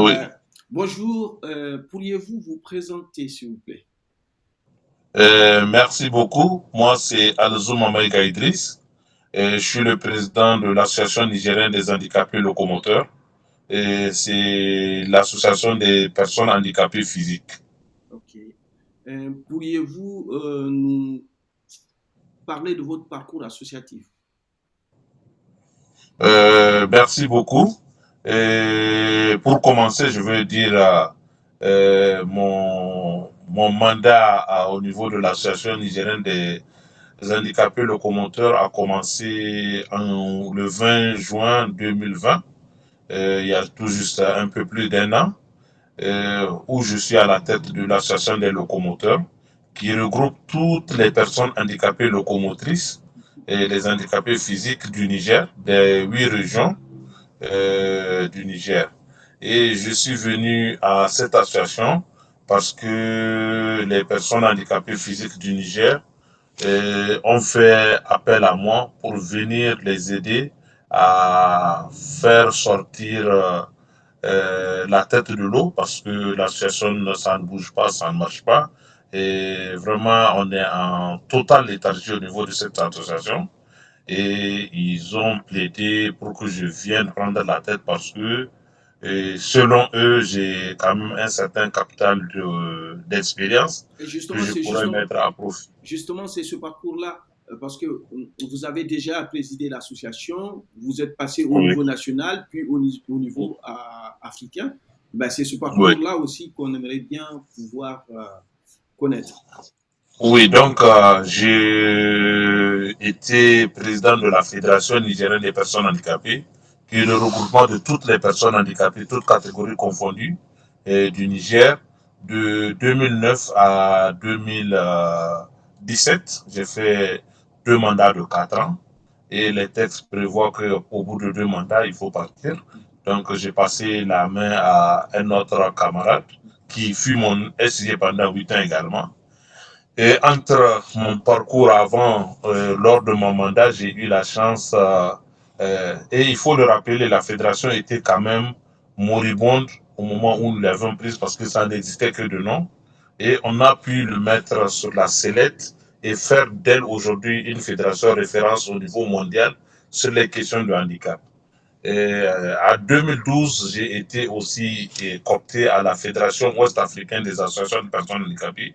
Oui. Euh, Bonjour, pourriez-vous vous présenter, s'il vous plaît? Merci beaucoup. Moi, c'est Alzouma Maïga Idriss. Je suis le président de l'Association nigérienne des handicapés locomoteurs. Et c'est l'association des personnes handicapées physiques. Ok. Pourriez-vous nous parler de votre parcours associatif? Merci beaucoup. Et pour commencer, je veux dire mon mandat au niveau de l'Association nigérienne des handicapés locomoteurs a commencé le 20 juin 2020. Il y a tout juste un peu plus d'un an, où je suis à la tête de l'association des locomoteurs, qui regroupe toutes les personnes handicapées locomotrices et les handicapés physiques du Niger, des 8 régions du Niger. Et je suis venu à cette association parce que les personnes handicapées physiques du Niger ont fait appel à moi pour venir les aider à faire sortir la tête de l'eau parce que l'association, ça ne bouge pas, ça ne marche pas. Et vraiment, on est en totale léthargie au niveau de cette association. Et ils ont plaidé pour que je vienne prendre la tête parce que, selon eux, j'ai quand même un certain capital d'expérience Et que justement, je c'est pourrais justement, mettre à profit. justement c'est ce parcours-là, parce que vous avez déjà présidé l'association, vous êtes passé au Oui. niveau national, puis au niveau africain. Ben, c'est ce Oui. parcours-là aussi qu'on aimerait bien pouvoir connaître. Oui, donc j'ai été président de la Fédération nigérienne des personnes handicapées, qui est le regroupement de toutes les personnes handicapées, toutes catégories confondues, du Niger. De 2009 à 2017, j'ai fait 2 mandats de 4 ans et les textes prévoient qu'au bout de 2 mandats, il faut partir. Donc j'ai passé la main à un autre camarade qui fut mon SG pendant 8 ans également. Et entre mon parcours avant, lors de mon mandat, j'ai eu la chance, et il faut le rappeler, la fédération était quand même moribonde au moment où nous l'avons prise parce que ça n'existait que de nom. Et on a pu le mettre sur la sellette et faire d'elle aujourd'hui une fédération référence au niveau mondial sur les questions de handicap. Et, en 2012, j'ai été aussi coopté à la Fédération ouest-africaine des associations de personnes handicapées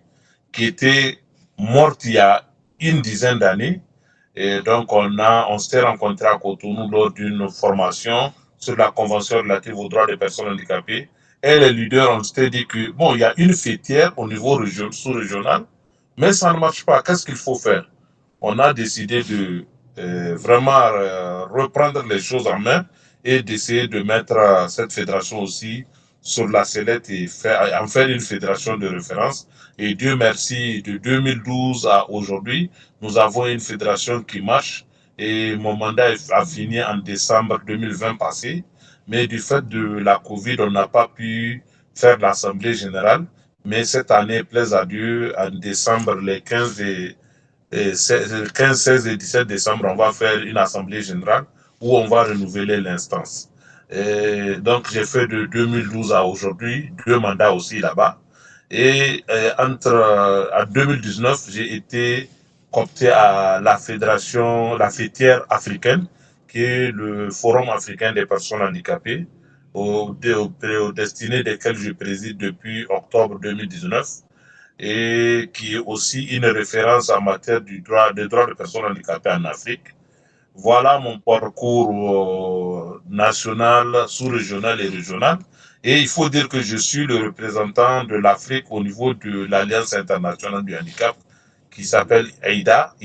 qui était morte il y a une dizaine d'années. Et donc, on s'était rencontré à Cotonou lors d'une formation sur la Convention relative aux droits des personnes handicapées. Et les leaders, on s'était dit que, bon, il y a une fêtière au niveau sous-régional, mais ça ne marche pas. Qu'est-ce qu'il faut faire? On a décidé de vraiment reprendre les choses en main et d'essayer de mettre cette fédération aussi sur la sellette et en faire une fédération de référence. Et Dieu merci, de 2012 à aujourd'hui, nous avons une fédération qui marche et mon mandat a fini en décembre 2020 passé. Mais du fait de la Covid, on n'a pas pu faire l'Assemblée générale. Mais cette année, plaise à Dieu, en décembre, les 15 le 15, 16 et 17 décembre, on va faire une assemblée générale où on va renouveler l'instance. Donc, j'ai fait de 2012 à aujourd'hui 2 mandats aussi là-bas. Et en 2019, j'ai été coopté à la fédération, la fêtière africaine, qui est le Forum africain des personnes handicapées, au destiné desquels je préside depuis octobre 2019 et qui est aussi une référence en matière des droits des personnes handicapées en Afrique. Voilà mon parcours national, sous-régional et régional. Et il faut dire que je suis le représentant de l'Afrique au niveau de l'Alliance internationale du handicap qui s'appelle AIDA,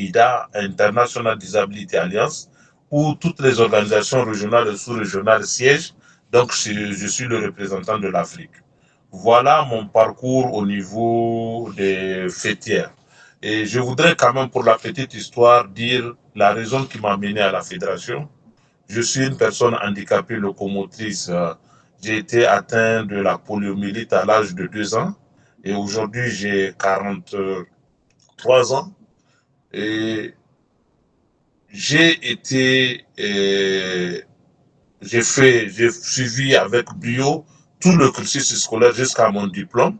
International Disability Alliance, où toutes les organisations régionales et sous-régionales siègent. Donc je suis le représentant de l'Afrique. Voilà mon parcours au niveau des fêtières. Et je voudrais quand même, pour la petite histoire, dire la raison qui m'a mené à la fédération. Je suis une personne handicapée locomotrice. J'ai été atteint de la poliomyélite à l'âge de 2 ans. Et aujourd'hui, j'ai 43 ans. Et j'ai été, j'ai suivi avec brio tout le cursus scolaire jusqu'à mon diplôme.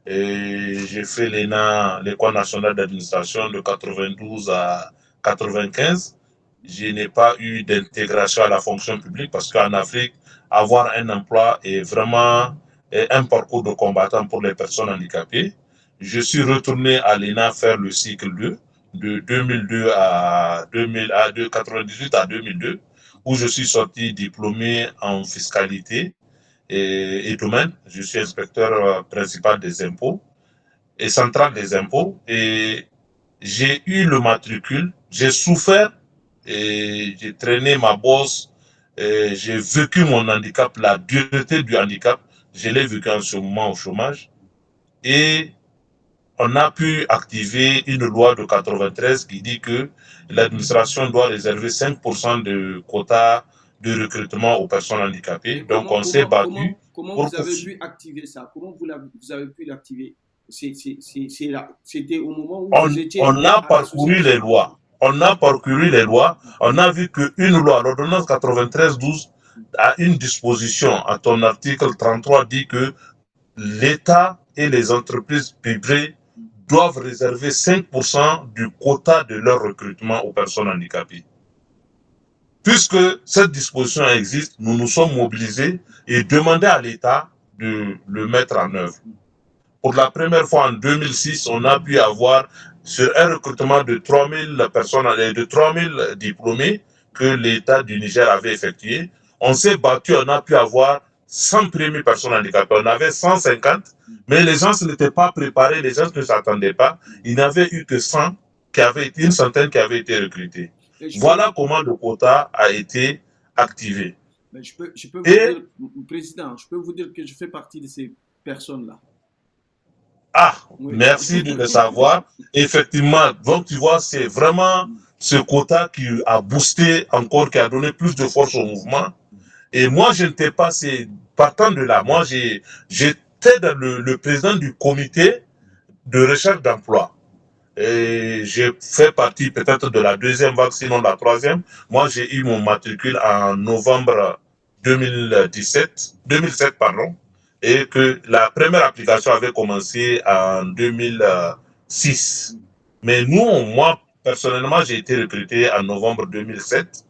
Et j'ai fait l'ENA, l'École nationale d'administration de 92 à 95. Je n'ai pas eu d'intégration à la fonction publique parce qu'en Afrique, avoir un emploi est vraiment un parcours de combattant pour les personnes handicapées. Je suis retourné à l'ENA faire le cycle 2 de 2002 à 98 à 2002 où je suis sorti diplômé en fiscalité et domaine. Je suis inspecteur principal des impôts et central des impôts et j'ai eu le matricule, j'ai souffert et j'ai traîné ma bosse, j'ai vécu mon handicap, la dureté du handicap, je l'ai vécu en ce moment au chômage et on a pu activer une loi de 93 qui dit que l'administration doit réserver 5% de quota de recrutement aux personnes handicapées. Et Donc on s'est battu comment pour vous que... avez pu activer ça? Comment vous avez pu l'activer? C'était au moment où vous étiez On a à parcouru les l'association. lois. On a parcouru les lois. On a vu qu'une loi, l'ordonnance 93-12, a une disposition à ton article 33 dit que l'État et les entreprises privées doivent réserver 5% du quota de leur recrutement aux personnes handicapées. Puisque cette disposition existe, nous nous sommes mobilisés et demandé à l'État de le mettre en œuvre. Pour la première fois en 2006, on a pu avoir sur un recrutement de 3000 personnes, de 3000 diplômés que l'État du Niger avait effectué. On s'est battu, on a pu avoir 100 premières personnes handicapées. On avait 150, mais les gens n'étaient pas préparés, les gens ne s'attendaient pas. Il n'y avait eu que 100, une centaine qui avaient été recrutés. Voilà comment le quota a été activé. Mais je peux vous dire, Président, je peux vous dire que je fais partie de ces personnes-là. Ah, oui. Merci de le savoir. Effectivement, donc tu vois, c'est vraiment ce quota qui a boosté encore, qui a donné plus de force au mouvement. Et moi, je n'étais pas, c'est partant de là, moi, j'étais le président du comité de recherche d'emploi. Et j'ai fait partie peut-être de la deuxième vague, sinon la troisième. Moi, j'ai eu mon matricule en novembre 2007, pardon, et que la première application avait commencé en 2006. Mais moi, personnellement, j'ai été recruté en novembre 2007.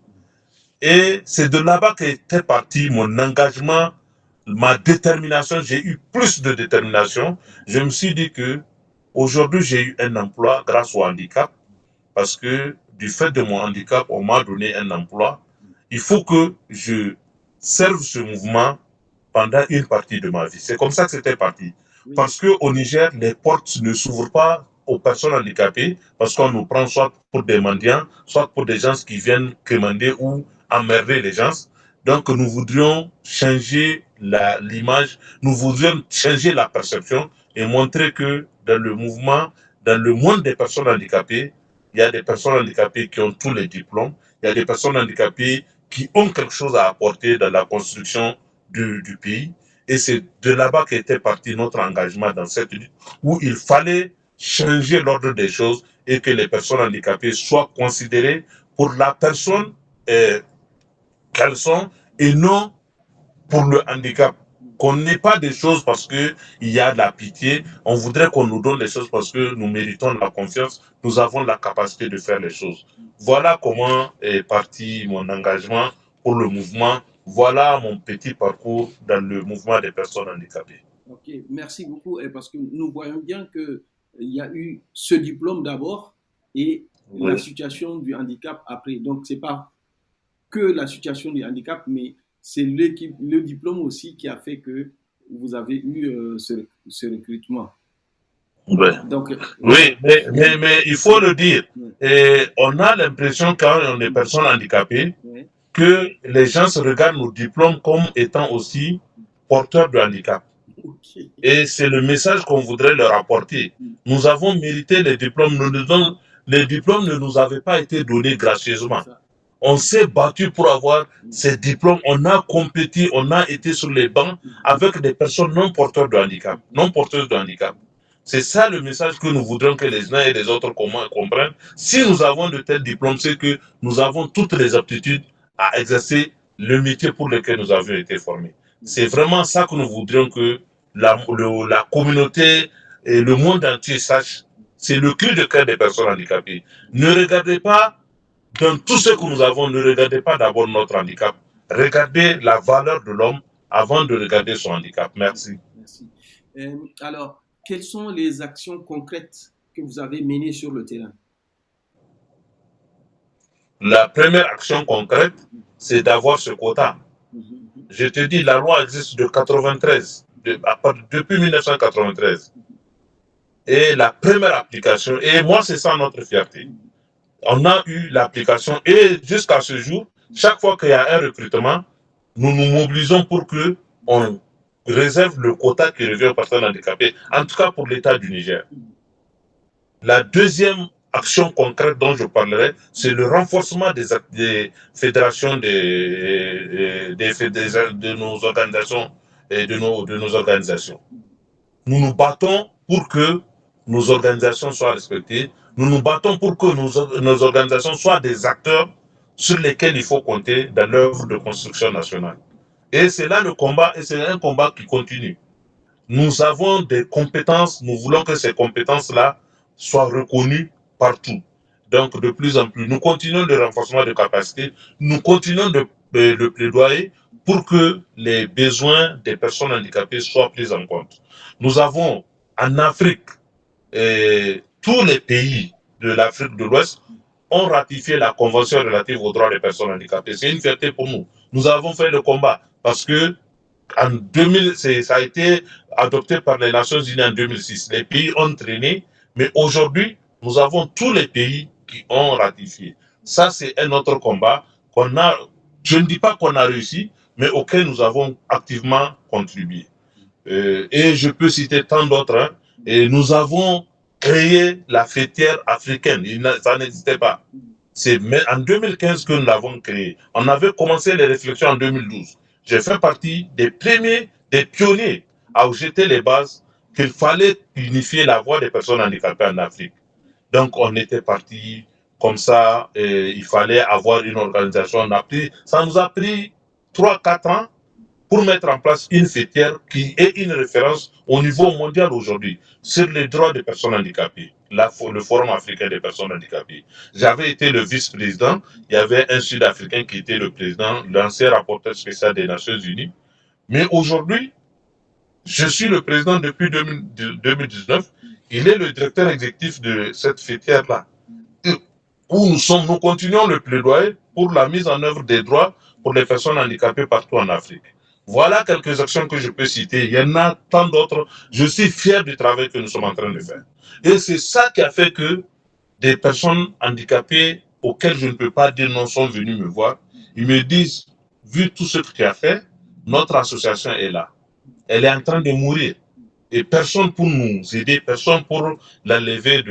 Et c'est de là-bas qu'était parti mon engagement, ma détermination. J'ai eu plus de détermination. Je me suis dit que aujourd'hui, j'ai eu un emploi grâce au handicap, parce que du fait de mon handicap, on m'a donné un emploi. Il faut que je serve ce mouvement pendant une partie de ma vie. C'est comme ça que c'était parti. Parce qu'au Niger, les portes ne s'ouvrent pas aux personnes handicapées, parce qu'on nous prend soit pour des mendiants, soit pour des gens qui viennent commander ou emmerder les gens. Donc nous voudrions changer l'image, nous voudrions changer la perception et montrer que dans le mouvement, dans le monde des personnes handicapées, il y a des personnes handicapées qui ont tous les diplômes, il y a des personnes handicapées qui ont quelque chose à apporter dans la construction du pays. Et c'est de là-bas qu'était parti notre engagement dans cette lutte, où il fallait changer l'ordre des choses et que les personnes handicapées soient considérées pour la personne qu'elles sont et non pour le handicap. Qu'on n'ait pas des choses parce qu'il y a de la pitié. On voudrait qu'on nous donne les choses parce que nous méritons la confiance. Nous avons la capacité de faire les choses. Voilà comment est parti mon engagement pour le mouvement. Voilà mon petit parcours dans le mouvement des personnes handicapées. Ok, merci beaucoup. Parce que nous voyons bien qu'il y a eu ce diplôme d'abord et la situation du handicap après. Donc, ce n'est pas que la situation du handicap, mais c'est le diplôme aussi qui a fait que vous avez eu ce recrutement. Ouais. Donc, oui, mais il faut le dire. Et on a l'impression, quand on est personne handicapée, que les gens se regardent nos diplômes comme étant aussi porteurs de handicap. Okay. Et c'est le message qu'on voudrait leur apporter. Nous avons mérité les diplômes. Les diplômes ne nous avaient pas été donnés gracieusement. On s'est battu pour avoir ces diplômes. On a compétit, on a été sur les bancs avec des personnes non porteurs de handicap, non porteuses de handicap. C'est ça le message que nous voudrions que les uns et les autres comprennent. Si nous avons de tels diplômes, c'est que nous avons toutes les aptitudes à exercer le métier pour lequel nous avions été formés. C'est vraiment ça que nous voudrions que la communauté et le monde entier sache. C'est le cri de cœur des personnes handicapées. Ne regardez pas dans tout ce que nous avons, ne regardez pas d'abord notre handicap. Regardez la valeur de l'homme avant de regarder son handicap. Merci. Merci. Alors, quelles sont les actions concrètes que vous avez menées sur le terrain? La première action concrète, c'est d'avoir ce quota. Je te dis, la loi existe de 93, depuis 1993. Et la première application, et moi c'est ça notre fierté, on a eu l'application et jusqu'à ce jour, chaque fois qu'il y a un recrutement, nous nous mobilisons pour que on réserve le quota qui revient aux personnes handicapées, en tout cas pour l'État du Niger. La deuxième action concrète dont je parlerai, c'est le renforcement des fédérations de nos organisations et de nos organisations. Nous nous battons pour que nos organisations soient respectées. Nous nous battons pour que nos organisations soient des acteurs sur lesquels il faut compter dans l'œuvre de construction nationale. Et c'est là le combat, et c'est un combat qui continue. Nous avons des compétences, nous voulons que ces compétences-là soient reconnues partout. Donc, de plus en plus, nous continuons le renforcement de capacités, nous continuons de plaidoyer pour que les besoins des personnes handicapées soient pris en compte. Nous avons en Afrique, tous les pays de l'Afrique de l'Ouest ont ratifié la Convention relative aux droits des personnes handicapées. C'est une fierté pour nous. Nous avons fait le combat parce que en 2000, ça a été adopté par les Nations Unies en 2006. Les pays ont traîné, mais aujourd'hui, nous avons tous les pays qui ont ratifié. Ça, c'est un autre combat qu'on a, je ne dis pas qu'on a réussi, mais auquel nous avons activement contribué. Et je peux citer tant d'autres. Hein. Et nous avons créé la fêtière africaine. Ça n'existait pas. C'est en 2015 que nous l'avons créé. On avait commencé les réflexions en 2012. J'ai fait partie des premiers, des pionniers à jeter les bases qu'il fallait unifier la voix des personnes handicapées en Afrique. Donc on était parti comme ça, il fallait avoir une organisation. Ça nous a pris 3-4 ans pour mettre en place une fêtière qui est une référence au niveau mondial aujourd'hui sur les droits des personnes handicapées, le Forum africain des personnes handicapées. J'avais été le vice-président, il y avait un Sud-Africain qui était le président, l'ancien rapporteur spécial des Nations Unies. Mais aujourd'hui, je suis le président depuis 2019, il est le directeur exécutif de cette fêtière-là, où nous continuons le plaidoyer pour la mise en œuvre des droits pour les personnes handicapées partout en Afrique. Voilà quelques actions que je peux citer. Il y en a tant d'autres. Je suis fier du travail que nous sommes en train de faire. Et c'est ça qui a fait que des personnes handicapées auxquelles je ne peux pas dire non sont venues me voir. Ils me disent, vu tout ce que tu as fait, notre association est là. Elle est en train de mourir. Et personne pour nous aider, personne pour l'enlever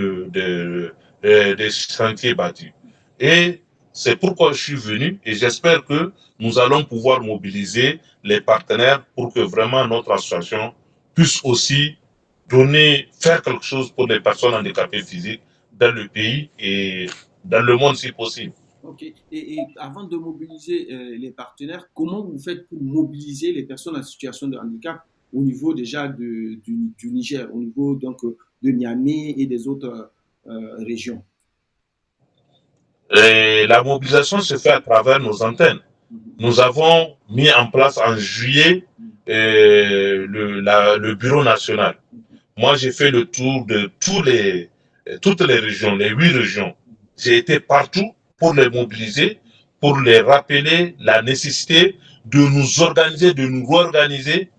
des chantiers battus. Et c'est pourquoi je suis venu et j'espère que nous allons pouvoir mobiliser les partenaires pour que vraiment notre association puisse aussi faire quelque chose pour les personnes handicapées physiques dans le pays et dans le monde si possible. Ok. Et avant de mobiliser les partenaires, comment vous faites pour mobiliser les personnes en situation de handicap au niveau déjà du Niger, au niveau donc de Niamey et des autres régions? Et la mobilisation se fait à travers nos antennes. Nous avons mis en place en juillet le bureau national. Moi, j'ai fait le tour de toutes les régions, les 8 régions. J'ai été partout pour les mobiliser, pour les rappeler la nécessité de nous organiser, de nous réorganiser,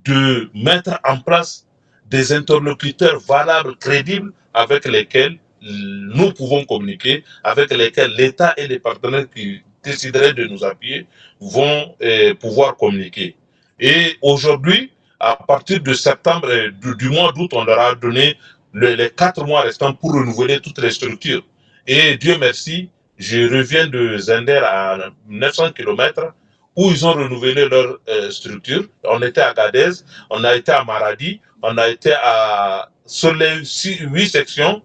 de mettre en place des interlocuteurs valables, crédibles, avec lesquels nous pouvons communiquer, avec lesquels l'État et les partenaires qui décideraient de nous appuyer vont pouvoir communiquer. Et aujourd'hui, à partir de septembre, du mois d'août, on leur a donné les 4 mois restants pour renouveler toutes les structures. Et Dieu merci, je reviens de Zender à 900 km où ils ont renouvelé leur structure. On était à Gadez, on a été à Maradi, on a été sur les 8 sections,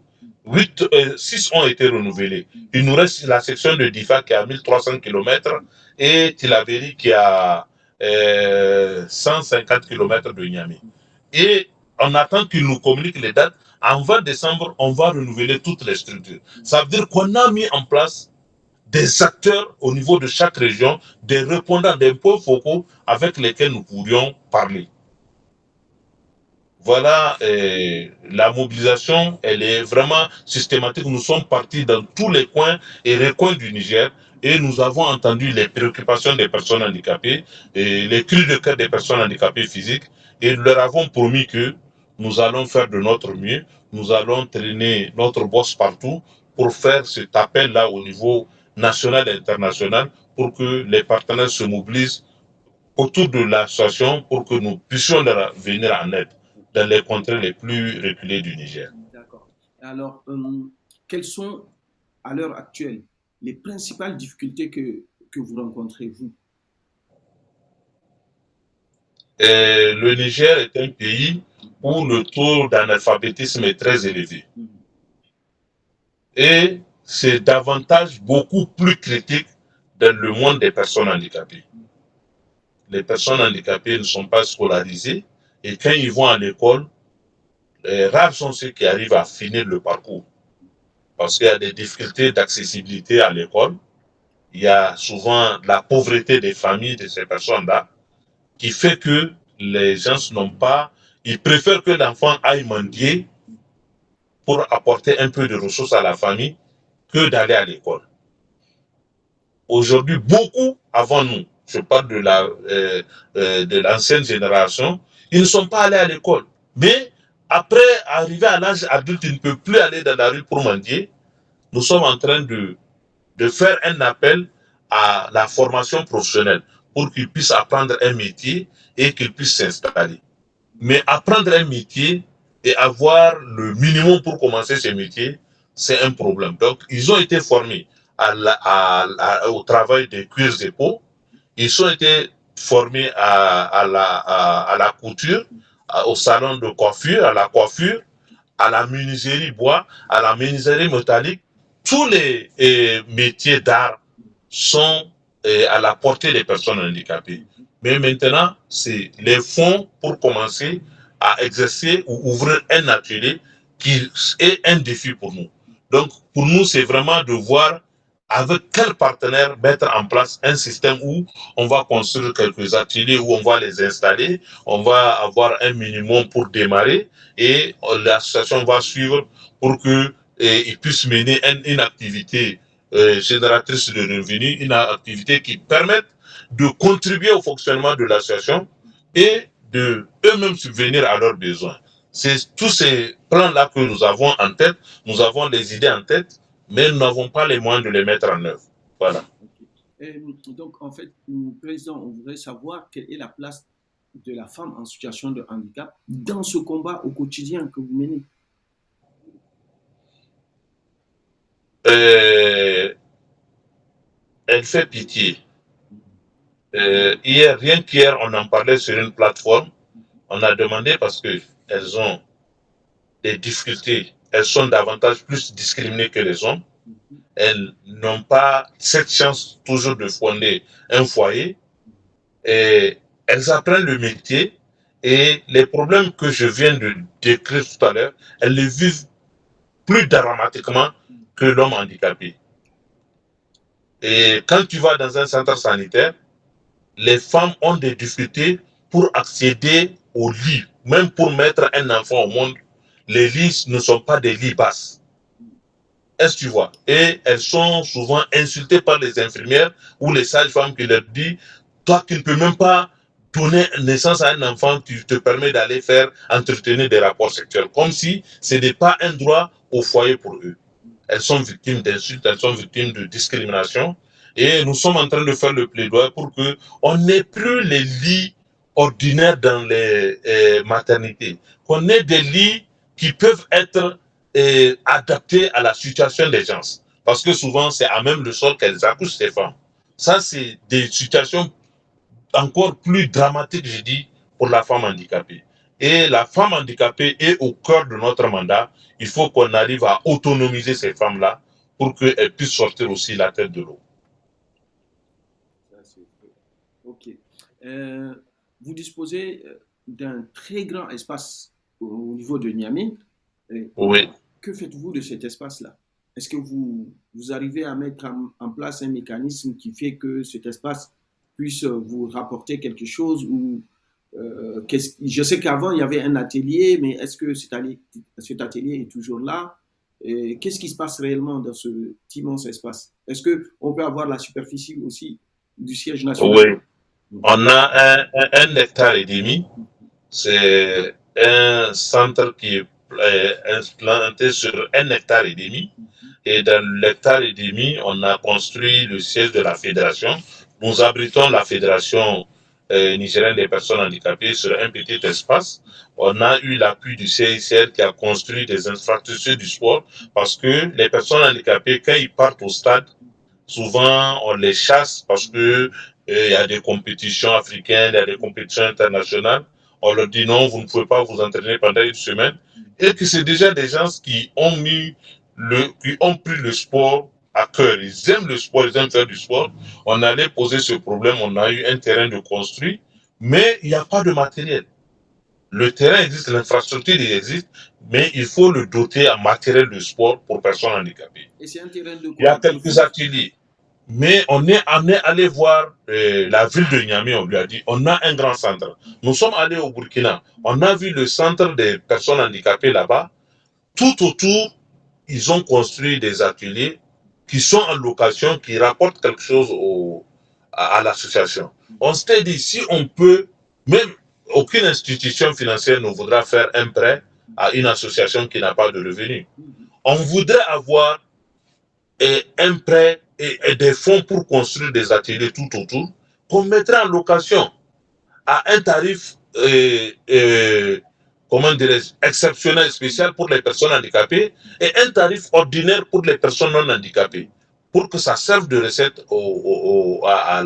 6 ont été renouvelés. Il nous reste la section de Difa qui est à 1300 km et Tilaberi qui est à 150 km de Niamey. Et on attend qu'ils nous communiquent les dates. En 20 décembre, on va renouveler toutes les structures. Ça veut dire qu'on a mis en place des acteurs au niveau de chaque région, des répondants, des points focaux avec lesquels nous pourrions parler. Voilà, la mobilisation, elle est vraiment systématique. Nous sommes partis dans tous les coins et recoins du Niger et nous avons entendu les préoccupations des personnes handicapées et les cris de cœur des personnes handicapées physiques et nous leur avons promis que nous allons faire de notre mieux. Nous allons traîner notre boss partout pour faire cet appel-là au niveau national et international pour que les partenaires se mobilisent autour de l'association pour que nous puissions leur venir en aide dans les contrées les plus reculées du Niger. D'accord. Alors, quelles sont, à l'heure actuelle, les principales difficultés que vous rencontrez, vous? Le Niger est un pays où le taux d'analphabétisme est très élevé. Et c'est davantage beaucoup plus critique dans le monde des personnes handicapées. Les personnes handicapées ne sont pas scolarisées et quand ils vont à l'école, rares sont ceux qui arrivent à finir le parcours. Parce qu'il y a des difficultés d'accessibilité à l'école. Il y a souvent la pauvreté des familles de ces personnes-là qui fait que les gens n'ont pas, ils préfèrent que l'enfant aille mendier pour apporter un peu de ressources à la famille que d'aller à l'école. Aujourd'hui, beaucoup avant nous, je parle de l'ancienne génération, ils ne sont pas allés à l'école. Mais après arriver à l'âge adulte, ils ne peuvent plus aller dans la rue pour mendier. Nous sommes en train de faire un appel à la formation professionnelle pour qu'ils puissent apprendre un métier et qu'ils puissent s'installer. Mais apprendre un métier et avoir le minimum pour commencer ce métier, c'est un problème. Donc, ils ont été formés au travail des cuirs et peaux. Ils ont été formés à la couture, au salon de coiffure, à la coiffure, à la menuiserie bois, à la menuiserie métallique. Tous les métiers d'art sont à la portée des personnes handicapées. Mais maintenant, c'est les fonds pour commencer à exercer ou ouvrir un atelier qui est un défi pour nous. Donc, pour nous, c'est vraiment de voir avec quel partenaire mettre en place un système où on va construire quelques ateliers, où on va les installer, on va avoir un minimum pour démarrer et l'association va suivre pour que ils puissent mener une activité génératrice de revenus, une activité qui permette de contribuer au fonctionnement de l'association et de eux-mêmes subvenir à leurs besoins. C'est tous ces plans-là que nous avons en tête, nous avons des idées en tête, mais nous n'avons pas les moyens de les mettre en œuvre. Voilà. Donc, en fait, Président, on voudrait savoir quelle est la place de la femme en situation de handicap dans ce combat au quotidien que vous menez. Elle fait pitié. Rien qu'hier, on en parlait sur une plateforme. On a demandé parce qu'elles ont des difficultés. Elles sont davantage plus discriminées que les hommes. Elles n'ont pas cette chance toujours de fonder un foyer. Et elles apprennent le métier et les problèmes que je viens de décrire tout à l'heure, elles les vivent plus dramatiquement que l'homme handicapé. Et quand tu vas dans un centre sanitaire, les femmes ont des difficultés pour accéder aux lits. Même pour mettre un enfant au monde, les lits ne sont pas des lits basses. Est-ce que tu vois? Et elles sont souvent insultées par les infirmières ou les sages-femmes qui leur disent, toi qui ne peux même pas donner naissance à un enfant, tu te permets d'aller faire entretenir des rapports sexuels. Comme si ce n'est pas un droit au foyer pour eux. Elles sont victimes d'insultes, elles sont victimes de discrimination. Et nous sommes en train de faire le plaidoyer pour que on n'ait plus les lits ordinaires dans les maternités. Qu'on ait des lits qui peuvent être adaptés à la situation des gens. Parce que souvent, c'est à même le sol qu'elles accouchent, ces femmes. Ça, c'est des situations encore plus dramatiques, je dis, pour la femme handicapée. Et la femme handicapée est au cœur de notre mandat. Il faut qu'on arrive à autonomiser ces femmes-là pour qu'elles puissent sortir aussi la tête de l'eau. Ok. euh, vous disposez d'un très grand espace au niveau de Niamey. Oui. Que faites-vous de cet espace-là? Est-ce que vous arrivez à mettre en place un mécanisme qui fait que cet espace puisse vous rapporter quelque chose ou je sais qu'avant il y avait un atelier, mais est-ce que cet atelier est toujours là? Qu'est-ce qui se passe réellement dans ce immense espace? Est-ce qu'on peut avoir la superficie aussi du siège national? Oui. On a un hectare et demi. C'est un centre qui est implanté sur un hectare et demi. Et dans l'hectare et demi, on a construit le siège de la fédération. Nous abritons la fédération nigérienne des personnes handicapées sur un petit espace. On a eu l'appui du CICR qui a construit des infrastructures du sport parce que les personnes handicapées, quand ils partent au stade, souvent on les chasse parce que il y a des compétitions africaines, il y a des compétitions internationales. On leur dit non, vous ne pouvez pas vous entraîner pendant une semaine. Et que c'est déjà des gens qui ont pris le sport à cœur. Ils aiment le sport, ils aiment faire du sport. On allait poser ce problème, on a eu un terrain de construit, mais il n'y a pas de matériel. Le terrain existe, l'infrastructure existe, mais il faut le doter en matériel de sport pour personnes handicapées. Et c'est un terrain de Il y a quoi? De quelques foot? ateliers. Mais on est allé voir la ville de Niamey, on lui a dit, on a un grand centre. Nous sommes allés au Burkina, on a vu le centre des personnes handicapées là-bas. Tout autour, ils ont construit des ateliers qui sont en location, qui rapportent quelque chose à l'association. On s'était dit, si on peut, même aucune institution financière ne voudra faire un prêt à une association qui n'a pas de revenus. On voudrait avoir un prêt et des fonds pour construire des ateliers tout autour, qu'on mettrait en location à un tarif comment dirais-je, exceptionnel, spécial pour les personnes handicapées et un tarif ordinaire pour les personnes non handicapées, pour que ça serve de recette à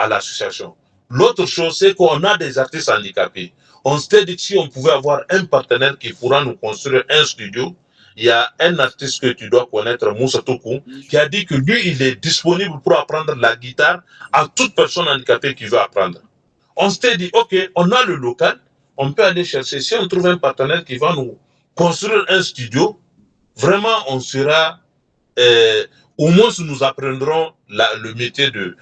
l'association. L'autre chose, c'est qu'on a des artistes handicapés. On s'était dit si on pouvait avoir un partenaire qui pourra nous construire un studio. Il y a un artiste que tu dois connaître, Moussa Tokou, qui a dit que lui, il est disponible pour apprendre la guitare à toute personne handicapée qui veut apprendre. On s'était dit, OK, on a le local, on peut aller chercher. Si on trouve un partenaire qui va nous construire un studio, vraiment, on sera, au moins nous apprendrons le métier de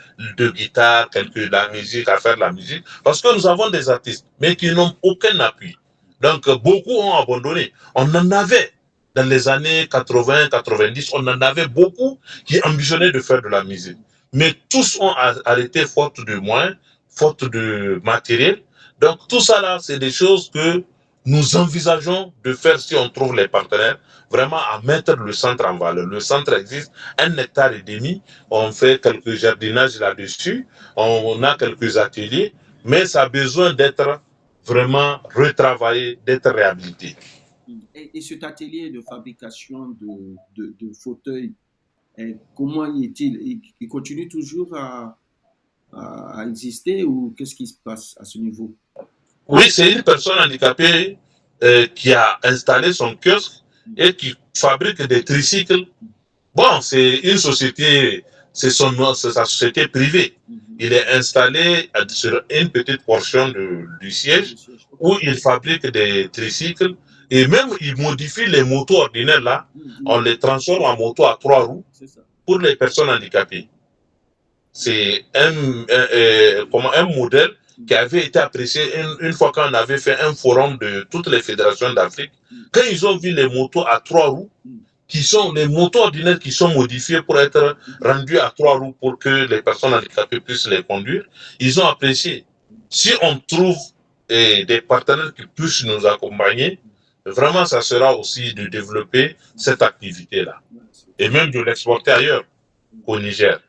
guitare, la musique, à faire la musique, parce que nous avons des artistes, mais qui n'ont aucun appui. Donc, beaucoup ont abandonné. On en avait dans les années 80, 90, on en avait beaucoup qui ambitionnaient de faire de la musique. Mais tous ont arrêté faute de moyens, faute de matériel. Donc, tout ça là, c'est des choses que nous envisageons de faire si on trouve les partenaires, vraiment à mettre le centre en valeur. Le centre existe, 1,5 hectare, on fait quelques jardinages là-dessus, on a quelques ateliers, mais ça a besoin d'être vraiment retravaillé, d'être réhabilité. Et cet atelier de fabrication de fauteuils, comment est-il? Il continue toujours à exister ou qu'est-ce qui se passe à ce niveau? Oui, c'est une personne handicapée qui a installé son kiosque et qui fabrique des tricycles. Bon, c'est une société, c'est sa société privée. Il est installé sur une petite portion du siège où il fabrique des tricycles et même il modifie les motos ordinaires là, on les transforme en motos à 3 roues pour les personnes handicapées. C'est un modèle qui avait été apprécié une fois qu'on avait fait un forum de toutes les fédérations d'Afrique. Quand ils ont vu les motos à 3 roues, qui sont les motos ordinaires qui sont modifiées pour être rendues à 3 roues pour que les personnes handicapées puissent les conduire, ils ont apprécié. Si on trouve des partenaires qui puissent nous accompagner, vraiment ça sera aussi de développer cette activité-là et même de l'exporter ailleurs qu'au Niger.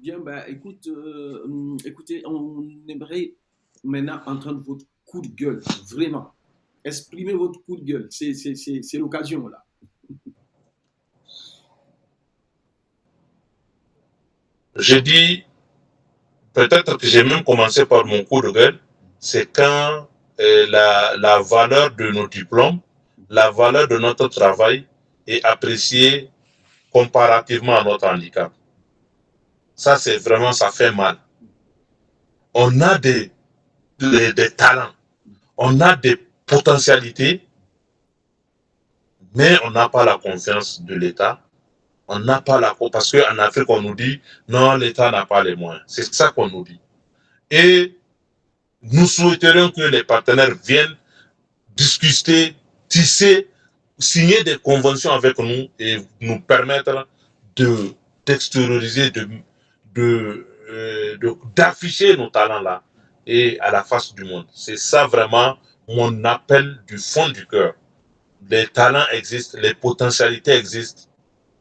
Bien, bah, écoutez, on aimerait maintenant entendre votre coup de gueule, vraiment. Exprimez votre coup de gueule, c'est l'occasion là. Je dis, peut-être que j'ai même commencé par mon coup de gueule, c'est quand la valeur de nos diplômes, la valeur de notre travail est appréciée comparativement à notre handicap. Ça, c'est vraiment, ça fait mal. on a des talents, on a des potentialités, mais on n'a pas la confiance de l'État. On n'a pas la confiance, parce qu'en Afrique, on nous dit, non, l'État n'a pas les moyens. C'est ça qu'on nous dit. Et nous souhaiterions que les partenaires viennent discuter, tisser, signer des conventions avec nous et nous permettre d'extérioriser, d'afficher nos talents là et à la face du monde. C'est ça vraiment mon appel du fond du cœur. Les talents existent, les potentialités existent,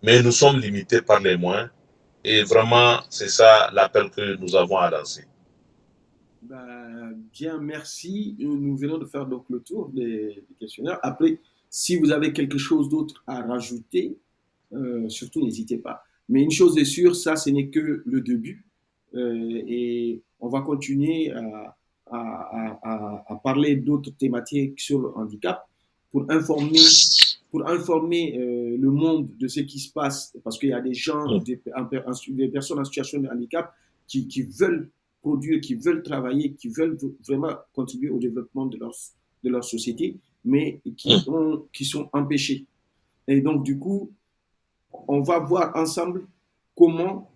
mais nous sommes limités par les moyens. Et vraiment, c'est ça l'appel que nous avons à lancer. Bien, merci. Nous venons de faire donc le tour des questionnaires. Après, si vous avez quelque chose d'autre à rajouter, surtout n'hésitez pas. Mais une chose est sûre, ça, ce n'est que le début. Et on va continuer à parler d'autres thématiques sur le handicap pour informer, le monde de ce qui se passe. Parce qu'il y a des gens, des personnes en situation de handicap qui veulent produire, qui veulent travailler, qui veulent vraiment contribuer au développement de leur société, mais qui sont empêchés. Et donc, du coup, on va voir ensemble comment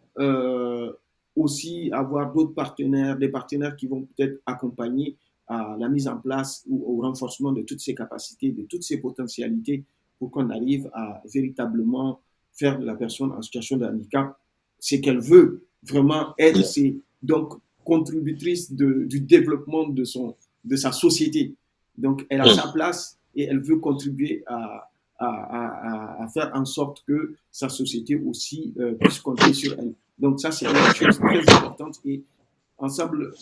aussi avoir d'autres partenaires, des partenaires qui vont peut-être accompagner à la mise en place ou au renforcement de toutes ces capacités, de toutes ces potentialités pour qu'on arrive à véritablement faire de la personne en situation de handicap ce qu'elle veut vraiment être, c'est donc contributrice du développement de sa société. Donc, elle a sa place et elle veut contribuer à faire en sorte que sa société aussi puisse compter sur elle. Donc ça, c'est une chose très importante et ensemble,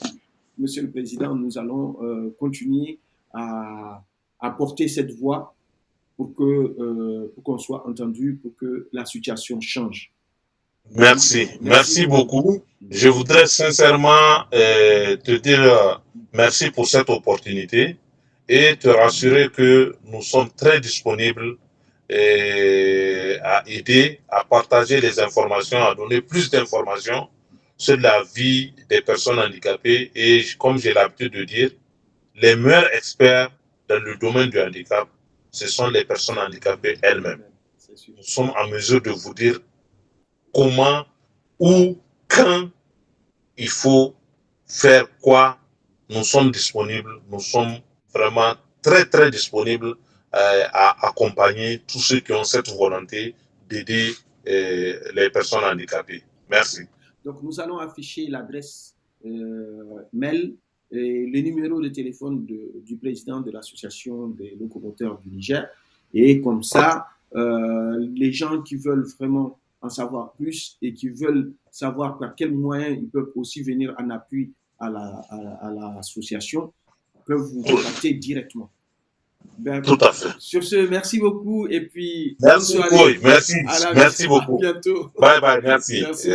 Monsieur le Président, nous allons continuer à porter cette voix pour qu'on soit entendu, pour que la situation change. Merci beaucoup. Je voudrais sincèrement te dire merci pour cette opportunité et te rassurer que nous sommes très disponibles à aider, à partager les informations, à donner plus d'informations sur la vie des personnes handicapées. Et comme j'ai l'habitude de dire, les meilleurs experts dans le domaine du handicap, ce sont les personnes handicapées elles-mêmes. Nous sommes en mesure de vous dire comment, où, quand il faut faire quoi. Nous sommes disponibles, nous sommes vraiment très très disponibles à accompagner tous ceux qui ont cette volonté d'aider les personnes handicapées. Merci. Donc nous allons afficher l'adresse mail et le numéro de téléphone du président de l'association des locomoteurs du Niger. Et comme ça, les gens qui veulent vraiment en savoir plus et qui veulent savoir par quels moyens ils peuvent aussi venir en appui à l'association peuvent vous contacter directement. Tout à fait. Sur ce, merci beaucoup et puis merci beaucoup. Merci. Merci beaucoup. À bientôt. Bye bye. Merci. Merci.